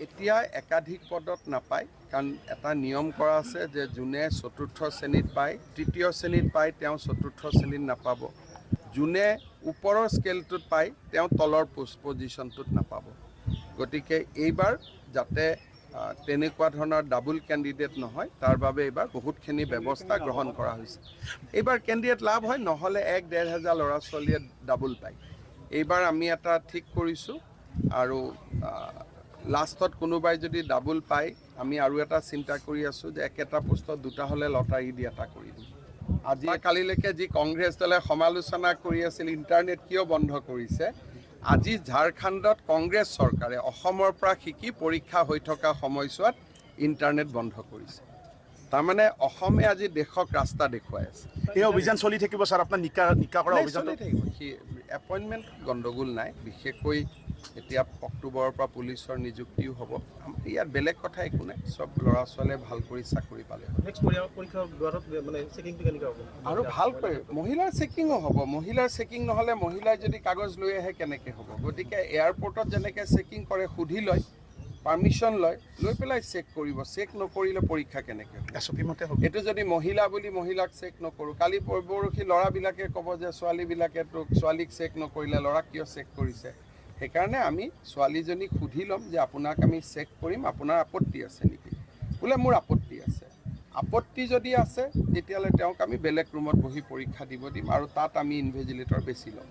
এতিয়া একাধিক পদত নাপায়, কাৰণ এটা নিয়ম কৰা আছে যে যোনে চতুৰ্থ শ্ৰেণীত পায়, তৃতীয় শ্ৰেণীত পায়, তেওঁ চতুৰ্থ শ্ৰেণীত নাপাব। যোনে ওপৰৰ স্কেলটোত পায়, তেওঁ তলৰ পজিশ্যনটোত নাপাব। গতিকে এইবাৰ যাতে তেনেকুৱা ধৰণৰ ডাবল কেণ্ডিডেট নহয়, তাৰ বাবে এইবাৰ বহুতখিনি ব্যৱস্থা গ্ৰহণ কৰা হৈছে। এইবাৰ কেণ্ডিডেট লাভ হয়, নহ'লে 1-1.5 হাজাৰ ল'ৰা ছোৱালীয়ে ডাবল পায়। এইবাৰ আমি এটা ঠিক কৰিছোঁ, আৰু লাষ্টত কোনোবাই যদি ডাবল পায়, আমি আৰু এটা চিন্তা কৰি আছোঁ যে একেটা পোষ্টত দুটা হ'লে লটাৰী দি এটা কৰি দিম। আজি কালিলৈকে যি কংগ্ৰেছ দলে সমালোচনা কৰি আছিল ইণ্টাৰনেট কিয় বন্ধ কৰিছে, আজি ঝাৰখণ্ডত কংগ্ৰেছ চৰকাৰে অসমৰ পৰা শিকি পৰীক্ষা হৈ থকা সময়ছোৱাত ইণ্টাৰনেট বন্ধ কৰিছে। তাৰমানে অসমে আজি দেশক ৰাস্তা দেখুৱাই আছে। এই অভিযান চলি থাকিব ছাৰ, আপোনাৰ নিকা কৰা অভিযান চলি থাকিব। এপইণ্টমেণ্ট গণ্ডগোল নাই, বিশেষকৈ এতিয়া অক্টোবৰৰ পৰা পুলিচৰ নিযুক্তিও হ'ব। ইয়াত বেলেগ কথা একো নাই, চব ল'ৰা ছোৱালীয়ে ভাল কৰি চাকৰি পালে আৰু ভাল কৰি মহিলাৰ চেকিঙো হ'ব। মহিলাৰ চেকিং নহ'লে মহিলাই যদি কাগজ লৈ আহে কেনেকৈ হ'ব? গতিকে এয়াৰপৰ্টত যেনেকৈ চেকিং কৰে, সুধি লয়, পাৰ্মিশ্যন লয়, লৈ পেলাই চেক কৰিব। চেক নকৰিলে পৰীক্ষা কেনেকৈ হ'ব? এইটো যদি মহিলা বুলি মহিলাক চেক নকৰোঁ, কালি পৰহি ল'ৰাবিলাকে ক'ব যে ছোৱালীক চেক নকৰিলে, ল'ৰাক কিয় চেক কৰিছে? সেইকাৰণে আমি ছোৱালীজনীক সুধি ল'ম যে আপোনাক আমি চেক কৰিম, আপোনাৰ আপত্তি আছে নেকি? বোলে মোৰ আপত্তি আছে। আপত্তি যদি আছে, তেতিয়াহ'লে তেওঁক আমি বেলেগ ৰুমত বহি পৰীক্ষা দিব দিম, আৰু তাত আমি ইনভিজিলেটৰ বেছি ল'ম।